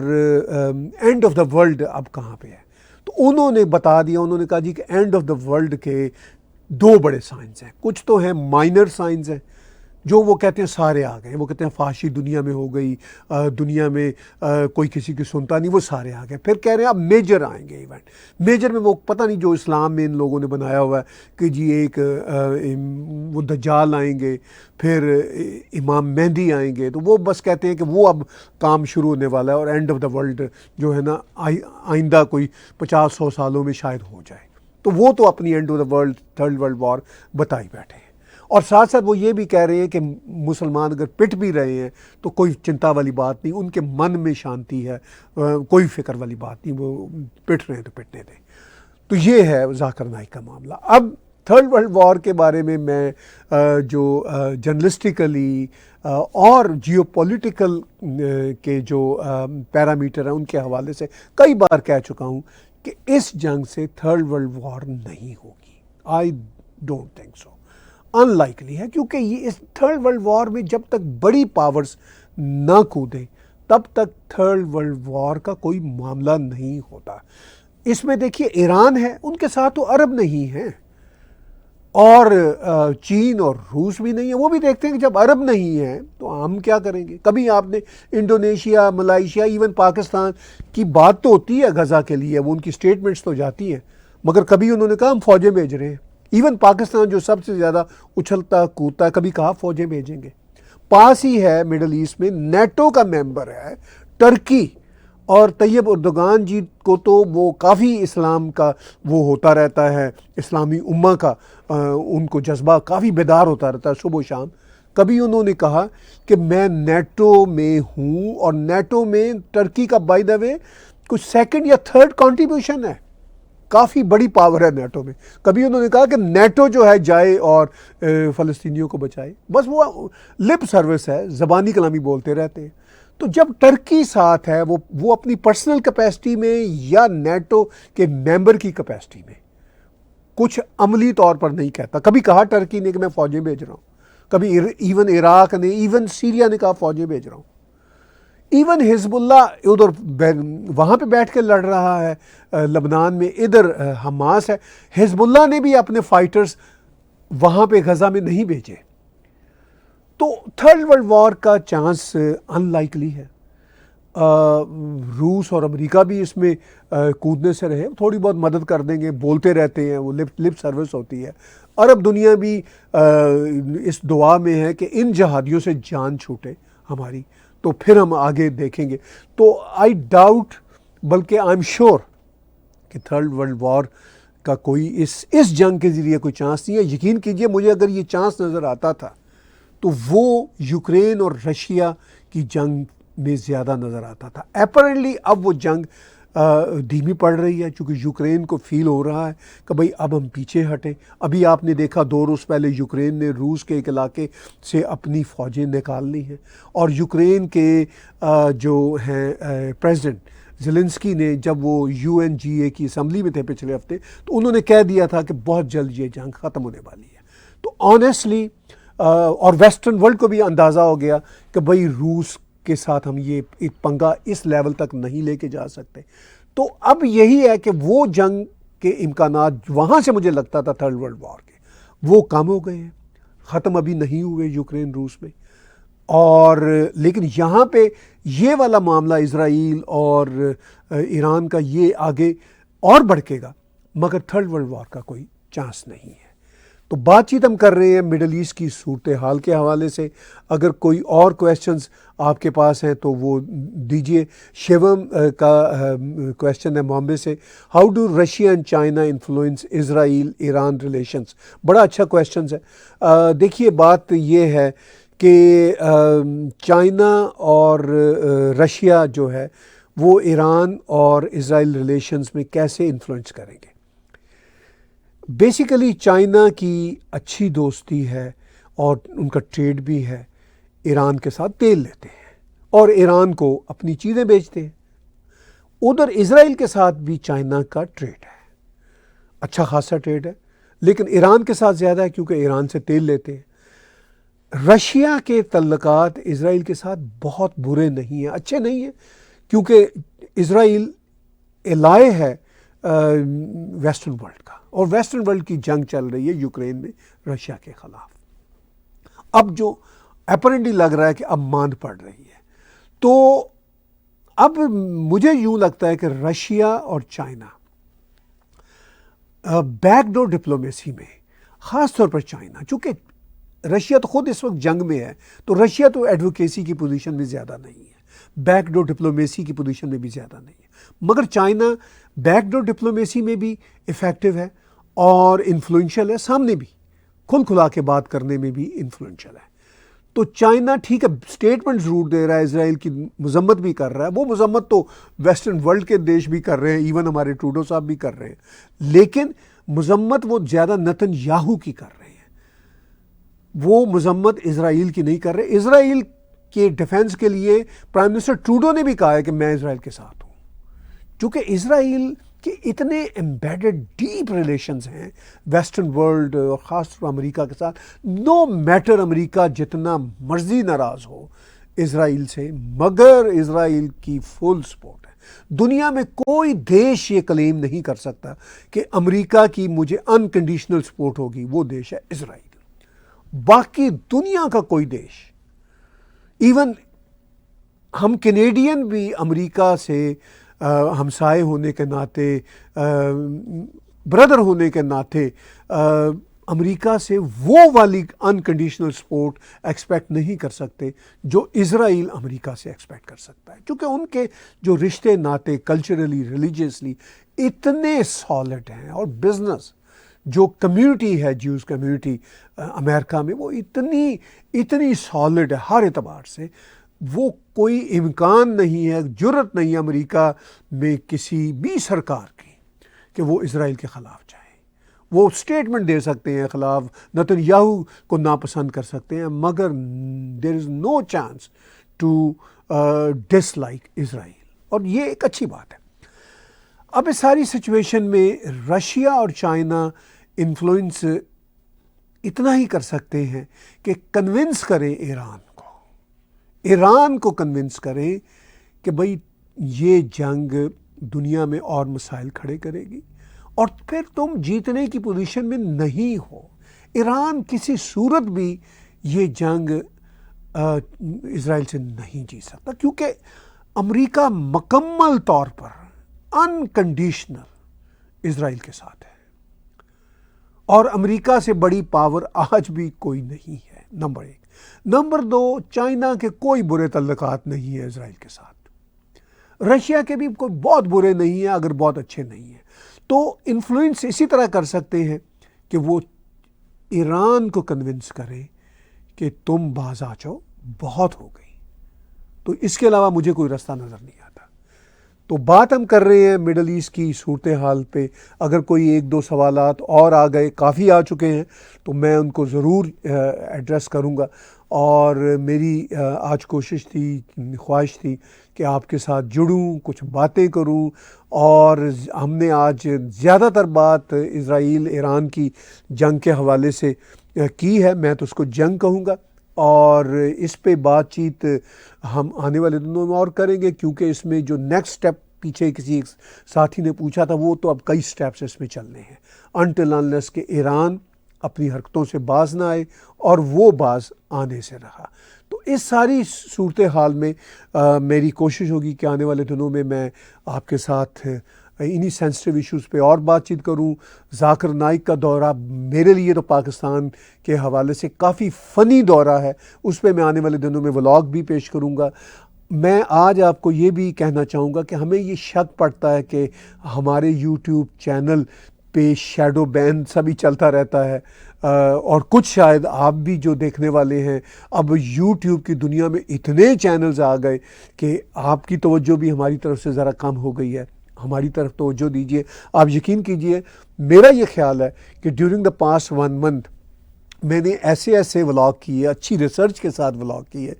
S1: اینڈ آف دا ورلڈ اب کہاں پہ ہے؟ تو انہوں نے بتا دیا، انہوں نے کہا جی کہ اینڈ آف دا ورلڈ کے 2 بڑے سائنز ہیں، کچھ تو ہیں مائنر سائنز ہیں جو وہ کہتے ہیں سارے آ گئے، وہ کہتے ہیں فحاشی دنیا میں ہو گئی، دنیا میں کوئی کسی کی سنتا نہیں، وہ سارے آ گئے۔ پھر کہہ رہے ہیں اب میجر آئیں گے ایونٹ، میجر میں وہ پتہ نہیں جو اسلام میں ان لوگوں نے بنایا ہوا ہے کہ جی ایک وہ دجال آئیں گے، پھر امام مہدی آئیں گے، تو وہ بس کہتے ہیں کہ وہ اب کام شروع ہونے والا ہے، اور اینڈ آف دا ورلڈ جو ہے نا آئندہ کوئی 50-100 سالوں میں شاید ہو جائے۔ تو وہ تو اپنی end of the world third world war بتائی بیٹھے ہیں، اور ساتھ ساتھ وہ یہ بھی کہہ رہے ہیں کہ مسلمان اگر پٹ بھی رہے ہیں تو کوئی چنتا والی بات نہیں، ان کے من میں شانتی ہے، کوئی فکر والی بات نہیں، وہ پٹ رہے ہیں تو پٹنے دیں۔ تو یہ ہے ذاکر نائک کا معاملہ۔ اب تھرڈ ورلڈ وار کے بارے میں جو جرنلسٹیکلی اور جیو پولیٹیکل کے جو پیرامیٹر ہیں ان کے حوالے سے کئی بار کہہ چکا ہوں کہ اس جنگ سے تھرڈ ورلڈ وار نہیں ہوگی۔ I don't think so, in likely ہے، کیونکہ یہ اس تھرڈ ورلڈ وار میں جب تک بڑی پاورز نہ کودیں تب تک تھرڈ ورلڈ وار کا کوئی معاملہ نہیں ہوتا۔ اس میں دیکھیے ایران ہے، ان کے ساتھ تو عرب نہیں ہیں، اور چین اور روس بھی نہیں ہے، وہ بھی دیکھتے ہیں کہ جب عرب نہیں ہیں تو ہم کیا کریں گے۔ کبھی آپ نے انڈونیشیا، ملائیشیا، ایون پاکستان کی بات تو ہوتی ہے غزہ کے لیے، وہ ان کی سٹیٹمنٹس تو جاتی ہیں، مگر کبھی انہوں نے کہا ہم فوجیں بھیج رہے ہیں۔ ایون پاکستان جو سب سے زیادہ اچھلتا کودتا ہے، کبھی کہا فوجیں بھیجیں گے۔ پاس ہی ہے مڈل ایسٹ میں، نیٹو کا ممبر ہے ٹرکی، اور طیب اردگان جی کو تو وہ کافی اسلام کا وہ ہوتا رہتا ہے، اسلامی امہ کا ان کو جذبہ کافی بیدار ہوتا رہتا ہے صبح و شام۔ کبھی انہوں نے کہا کہ میں نیٹو میں ہوں، اور نیٹو میں ٹرکی کا بائی دا وے کچھ 2nd یا 3rd کنٹریبیوشن ہے، کافی بڑی پاور ہے نیٹو میں۔ کبھی انہوں نے کہا کہ نیٹو جو ہے جائے اور فلسطینیوں کو بچائے، بس وہ لپ سروس ہے، زبانی کلامی بولتے رہتے ہیں۔ تو جب ٹرکی ساتھ ہے وہ اپنی پرسنل کیپیسٹی میں یا نیٹو کے ممبر کی کیپیسٹی میں کچھ عملی طور پر نہیں کہتا. کبھی کہا ٹرکی نے کہ میں فوجیں بھیج رہا ہوں، کبھی ایون عراق نے، ایون سیریا نے کہا فوجیں بھیج رہا ہوں، ایون حزب اللہ ادھر وہاں پہ بیٹھ کے لڑ رہا ہے لبنان میں، ادھر حماس ہے. حزب اللہ نے بھی اپنے فائٹرز وہاں پہ غزہ میں نہیں بھیجے. تو تھرڈ ورلڈ وار کا چانس ان لائکلی ہے. روس اور امریکہ بھی اس میں کودنے سے رہے، تھوڑی بہت مدد کر دیں گے، بولتے رہتے ہیں، وہ لپ سروس ہوتی ہے. عرب دنیا بھی اس دعا میں ہے کہ ان جہادیوں سے جان چھوٹے ہماری، تو پھر ہم آگے دیکھیں گے. تو آئی ڈاؤٹ، بلکہ آئی ایم شیور کہ تھرڈ ورلڈ وار کا کوئی اس جنگ کے ذریعے کوئی چانس نہیں ہے. یقین کیجئے مجھے اگر یہ چانس نظر آتا تھا تو وہ یوکرین اور رشیا کی جنگ میں زیادہ نظر آتا تھا. اپیرنٹلی اب وہ جنگ دھیمی پڑ رہی ہے، چونکہ یوکرین کو فیل ہو رہا ہے کہ بھئی اب ہم پیچھے ہٹیں. ابھی آپ نے دیکھا 2 روز پہلے یوکرین نے روس کے ایک علاقے سے اپنی فوجیں نکال لی ہیں، اور یوکرین کے جو ہیں پریزیڈنٹ زیلنسکی نے جب وہ UNGA کی اسمبلی میں تھے پچھلے ہفتے، تو انہوں نے کہہ دیا تھا کہ بہت جلد یہ جنگ ختم ہونے والی ہے. تو آنیسٹلی اور ویسٹرن ورلڈ کو بھی اندازہ ہو گیا کہ بھئی روس کے ساتھ ہم یہ پنگا اس لیول تک نہیں لے کے جا سکتے. تو اب یہی ہے کہ وہ جنگ کے امکانات وہاں سے مجھے لگتا تھا تھرڈ ورلڈ وار کے، وہ کم ہو گئے ہیں، ختم ابھی نہیں ہوئے یوکرین روس میں. اور لیکن یہاں پہ یہ والا معاملہ اسرائیل اور ایران کا یہ آگے اور بڑھکے گا، مگر تھرڈ ورلڈ وار کا کوئی چانس نہیں ہے. تو بات چیت ہم کر رہے ہیں مڈل ایسٹ کی صورتحال کے حوالے سے. اگر کوئی اور کویسچنز آپ کے پاس ہیں تو وہ دیجئے. شیوم کا کویسچن ہے بامبے سے، how do Russia and China influence Israel Iran relations? بڑا اچھا کویسچنز ہے. دیکھیے بات یہ ہے کہ چائنا اور رشیا جو ہے وہ ایران اور اسرائیل ریلیشنز میں کیسے انفلوئنس کریں گے. بیسیکلی چائنا کی اچھی دوستی ہے اور ان کا ٹریڈ بھی ہے، ایران کے ساتھ تیل لیتے ہیں اور ایران کو اپنی چیزیں بیچتے ہیں. ادھر اسرائیل کے ساتھ بھی چائنا کا ٹریڈ ہے، اچھا خاصا ٹریڈ ہے، لیکن ایران کے ساتھ زیادہ ہے کیونکہ ایران سے تیل لیتے ہیں. رشیا کے تعلقات اسرائیل کے ساتھ بہت برے نہیں ہیں، اچھے نہیں ہیں، کیونکہ اسرائیل الائے ہے ویسٹرن ورلڈ کا، اور ویسٹرن ورلڈ کی جنگ چل رہی ہے یوکرین میں رشیا کے خلاف. اب جو اپیرنٹلی لگ رہا ہے کہ اب ماند پڑ رہی ہے، تو اب مجھے یوں لگتا ہے کہ رشیا اور چائنا بیک ڈور ڈپلومیسی میں، خاص طور پر چائنا، چونکہ رشیا تو خود اس وقت جنگ میں ہے، تو رشیا تو ایڈوکیسی کی پوزیشن میں زیادہ نہیں ہے، بیک ڈور ڈپلومیسی کی پوزیشن میں بھی زیادہ نہیں ہے، مگر چائنا بیک ڈور ڈپلومیسی میں بھی افیکٹو ہے اور انفلوئنشل ہے، سامنے بھی کھل کھلا کے بات کرنے میں بھی انفلوئنشل ہے. تو چائنا ٹھیک ہے اسٹیٹمنٹ ضرور دے رہا ہے، اسرائیل کی مذمت بھی کر رہا ہے، وہ مذمت تو ویسٹرن ورلڈ کے دیش بھی کر رہے ہیں، ایون ہمارے ٹروڈو صاحب بھی کر رہے ہیں، لیکن مذمت وہ زیادہ نتن یاہو کی کر رہے ہیں، وہ مذمت اسرائیل کی نہیں کر رہے. اسرائیل کے ڈیفنس کے لیے پرائم منسٹر ٹروڈو نے بھی کہا ہے کہ میں اسرائیل کے ساتھ ہوں، چونکہ اسرائیل کہ اتنے ایمبیڈڈ ڈیپ ریلیشنز ہیں ویسٹرن ورلڈ اور خاص طور پر امریکہ کے ساتھ. نو میٹر امریکہ جتنا مرضی ناراض ہو اسرائیل سے، مگر اسرائیل کی فل سپورٹ ہے. دنیا میں کوئی دیش یہ کلیم نہیں کر سکتا کہ امریکہ کی مجھے انکنڈیشنل سپورٹ ہوگی، وہ دیش ہے اسرائیل. باقی دنیا کا کوئی دیش، ایون ہم کینیڈین بھی امریکہ سے ہمسائے ہونے کے ناطے، بردر ہونے کے ناطے، امریکہ سے وہ والی انکنڈیشنل سپورٹ ایکسپیکٹ نہیں کر سکتے جو اسرائیل امریکہ سے ایکسپیکٹ کر سکتا ہے، کیونکہ ان کے جو رشتے ناطے کلچرلی ریلیجیسلی اتنے سالڈ ہیں، اور بزنس جو کمیونٹی ہے جیوز کمیونٹی امریکہ میں وہ اتنی سالڈ ہے ہر اعتبار سے. وہ کوئی امکان نہیں ہے، جرت نہیں ہے امریکہ میں کسی بھی سرکار کی کہ وہ اسرائیل کے خلاف جائے. وہ سٹیٹمنٹ دے سکتے ہیں خلاف، نتن یاہو کو ناپسند کر سکتے ہیں، مگر there is no chance to dislike Israel, اور یہ ایک اچھی بات ہے۔ اب اس ساری سچویشن میں رشیا اور چائنا انفلوئنس اتنا ہی کر سکتے ہیں کہ کنونس کریں ایران کو کنونس کریں کہ بھئی یہ جنگ دنیا میں اور مسائل کھڑے کرے گی، اور پھر تم جیتنے کی پوزیشن میں نہیں ہو۔ ایران کسی صورت بھی یہ جنگ اسرائیل سے نہیں جیت سکتا، کیونکہ امریکہ مکمل طور پر انکنڈیشنل اسرائیل کے ساتھ ہے، اور امریکہ سے بڑی پاور آج بھی کوئی نہیں ہے، نمبر ایک۔ نمبر دو، چائنا کے کوئی برے تعلقات نہیں ہیں اسرائیل کے ساتھ، رشیا کے بھی کوئی بہت برے نہیں ہیں، اگر بہت اچھے نہیں ہیں۔ تو انفلوئنس اسی طرح کر سکتے ہیں کہ وہ ایران کو کنونس کریں کہ تم باز آ جاؤ، بہت ہو گئی۔ تو اس کے علاوہ مجھے کوئی رستہ نظر نہیں آتا۔ تو بات ہم کر رہے ہیں مڈل ایسٹ کی صورتحال پہ، اگر کوئی ایک دو سوالات اور آ گئے، کافی آ چکے ہیں، تو میں ان کو ضرور ایڈریس کروں گا۔ اور میری آج کوشش تھی، خواہش تھی کہ آپ کے ساتھ جڑوں، کچھ باتیں کروں، اور ہم نے آج زیادہ تر بات اسرائیل ایران کی جنگ کے حوالے سے کی ہے، میں تو اس کو جنگ کہوں گا، اور اس پہ بات چیت ہم آنے والے دنوں میں اور کریں گے، کیونکہ اس میں جو نیکسٹ سٹیپ پیچھے کسی ایک ساتھی نے پوچھا تھا، وہ تو اب کئی سٹیپس اس میں چلنے ہیں، انٹل انلیس کہ ایران اپنی حرکتوں سے باز نہ آئے، اور وہ باز آنے سے رہا۔ تو اس ساری صورتحال میں میری کوشش ہوگی کہ آنے والے دنوں میں آپ کے ساتھ انہی سینسٹیو ایشوز پہ اور بات چیت کروں۔ ذاکر نائک کا دورہ میرے لیے تو پاکستان کے حوالے سے کافی فنی دورہ ہے، اس پہ میں آنے والے دنوں میں ولاگ بھی پیش کروں گا۔ میں آج آپ کو یہ بھی کہنا چاہوں گا کہ ہمیں یہ شک پڑتا ہے کہ ہمارے یوٹیوب چینل پہ شیڈو بین سبھی چلتا رہتا ہے، اور کچھ شاید آپ بھی جو دیکھنے والے ہیں، اب یوٹیوب کی دنیا میں اتنے چینلز آ گئے کہ آپ کی توجہ بھی ہماری طرف سے ذرا کم ہو گئی ہے، ہماری طرف توجہ دیجئے۔ آپ یقین کیجئے، میرا یہ خیال ہے کہ ڈیورنگ دا پاسٹ 1 month میں نے ایسے ولاگ کیے، اچھی ریسرچ کے ساتھ ولاگ کیے۔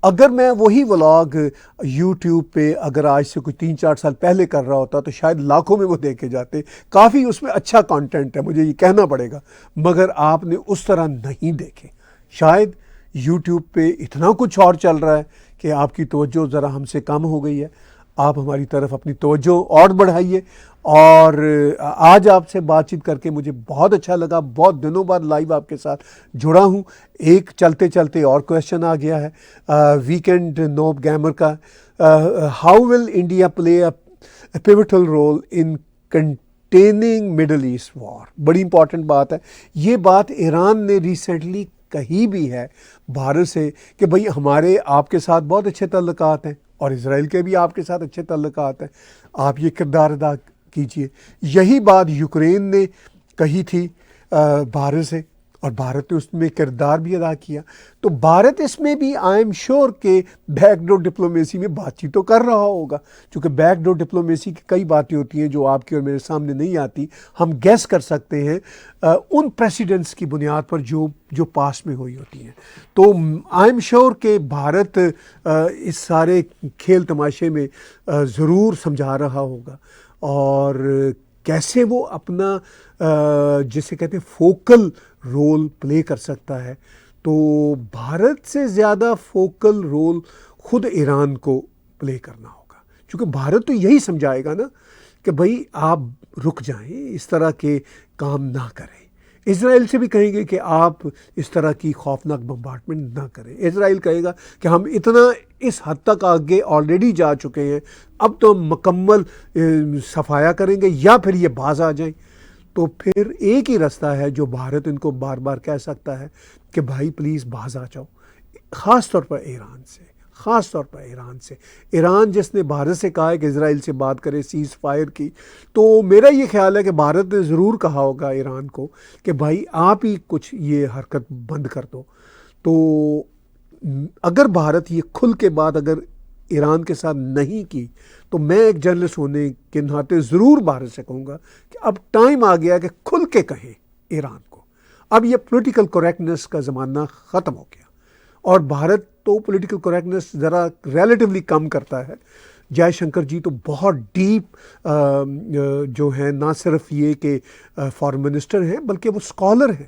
S1: اگر میں وہی ولاگ یوٹیوب پہ اگر آج سے کوئی 3-4 سال پہلے کر رہا ہوتا تو شاید لاکھوں میں وہ دیکھے جاتے، کافی اس میں اچھا کانٹینٹ ہے، مجھے یہ کہنا پڑے گا، مگر آپ نے اس طرح نہیں دیکھے۔ شاید یوٹیوب پہ اتنا کچھ اور چل رہا ہے کہ آپ کی توجہ ذرا ہم سے کم ہو گئی ہے۔ آپ ہماری طرف اپنی توجہ اور بڑھائیے، اور آج آپ سے بات چیت کر کے مجھے بہت اچھا لگا، بہت دنوں بعد لائیو آپ کے ساتھ جڑا ہوں۔ ایک چلتے چلتے اور کویشچن آ گیا ہے ویکینڈ نوب گیمر کا، how will India play a pivotal role in containing Middle East war? بڑی امپورٹنٹ بات ہے۔ یہ بات ایران نے ریسنٹلی کہی بھی ہے بھارت سے کہ بھئی ہمارے آپ کے ساتھ بہت اچھے تعلقات ہیں، اور اسرائیل کے بھی آپ کے ساتھ اچھے تعلقات ہیں، آپ یہ کردار ادا کیجئے۔ یہی بات یوکرین نے کہی تھی بھارت سے، اور بھارت نے اس میں کردار بھی ادا کیا۔ تو بھارت اس میں بھی آئی ایم شیور کہ بیک ڈور ڈپلومیسی میں بات چیت تو کر رہا ہوگا، چونکہ بیک ڈور ڈپلومیسی کی کئی باتیں ہوتی ہیں جو آپ کی اور میرے سامنے نہیں آتی، ہم گیس کر سکتے ہیں ان پریسیڈنٹس کی بنیاد پر جو پاس میں ہوئی ہوتی ہیں۔ تو آئی ایم شیور کہ بھارت اس سارے کھیل تماشے میں ضرور سمجھا رہا ہوگا، اور کیسے وہ اپنا جسے کہتے ہیں فوکل رول پلے کر سکتا ہے۔ تو بھارت سے زیادہ فوکل رول خود ایران کو پلے کرنا ہوگا، چونکہ بھارت تو یہی سمجھائے گا نا کہ بھئی آپ رک جائیں، اس طرح کے کام نہ کریں۔ اسرائیل سے بھی کہیں گے کہ آپ اس طرح کی خوفناک بمبارڈمنٹ نہ کریں۔ اسرائیل کہے گا کہ ہم اتنا اس حد تک آگے آلریڈی جا چکے ہیں، اب تو ہم مکمل صفایا کریں گے یا پھر یہ باز آ جائیں۔ تو پھر ایک ہی راستہ ہے جو بھارت ان کو بار بار کہہ سکتا ہے کہ بھائی پلیز باز آ جاؤ، خاص طور پر ایران سے، خاص طور پر ایران سے۔ ایران جس نے بھارت سے کہا ہے کہ اسرائیل سے بات کرے سیز فائر کی، تو میرا یہ خیال ہے کہ بھارت نے ضرور کہا ہوگا ایران کو کہ بھائی آپ ہی کچھ یہ حرکت بند کر دو۔ تو اگر بھارت یہ کھل کے بات اگر ایران کے ساتھ نہیں کی، تو میں ایک جرنلسٹ ہونے کے ناطے ضرور بھارت سے کہوں گا کہ اب ٹائم آ گیا کہ کھل کے کہیں ایران کو۔ اب یہ پولیٹیکل کریکٹنس کا زمانہ ختم ہو گیا، اور بھارت تو پولیٹیکل کریکٹنس ذرا ریلیٹیولی کم کرتا ہے. جے شنکر جی تو بہت ڈیپ جو ہیں، نہ صرف یہ کہ فارن منسٹر ہیں بلکہ وہ اسکالر ہیں.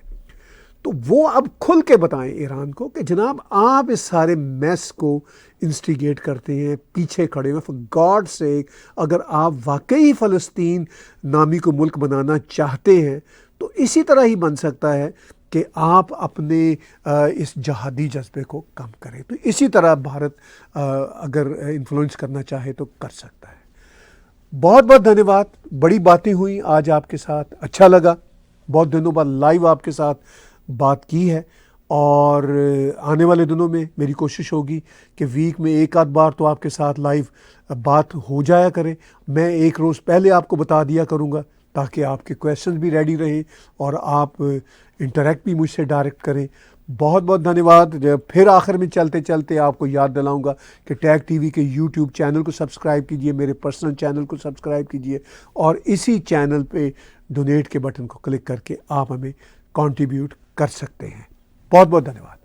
S1: تو وہ اب کھل کے بتائیں ایران کو کہ جناب آپ اس سارے میس کو انسٹیگیٹ کرتے ہیں، پیچھے کھڑے ہیں. فار گاڈ سیک، اگر آپ واقعی فلسطین نامی کو ملک بنانا چاہتے ہیں تو اسی طرح ہی بن سکتا ہے کہ آپ اپنے اس جہادی جذبے کو کم کریں. تو اسی طرح بھارت اگر انفلوئنس کرنا چاہے تو کر سکتا ہے. بہت بہت دھنیہ واد. بڑی باتیں ہوئیں آج آپ کے ساتھ، اچھا لگا. بہت دنوں بعد لائیو آپ کے ساتھ بات کی ہے، اور آنے والے دنوں میں میری کوشش ہوگی کہ ویک میں ایک آدھ بار تو آپ کے ساتھ لائیو بات ہو جایا کرے. میں ایک روز پہلے آپ کو بتا دیا کروں گا تاکہ آپ کے کویشچنز بھی ریڈی رہیں اور آپ انٹریکٹ بھی مجھ سے ڈائریکٹ کریں. بہت بہت دھنیہ واد. پھر آخر میں چلتے چلتے آپ کو یاد دلاؤں گا کہ ٹیگ ٹی وی کے یوٹیوب چینل کو سبسکرائب کیجئے، میرے پرسنل چینل کو سبسکرائب کیجئے، اور اسی چینل پہ ڈونیٹ کے بٹن کو کلک کر کے آپ ہمیں کنٹریبیوٹ کر سکتے ہیں. بہت بہت دھنیہ واد.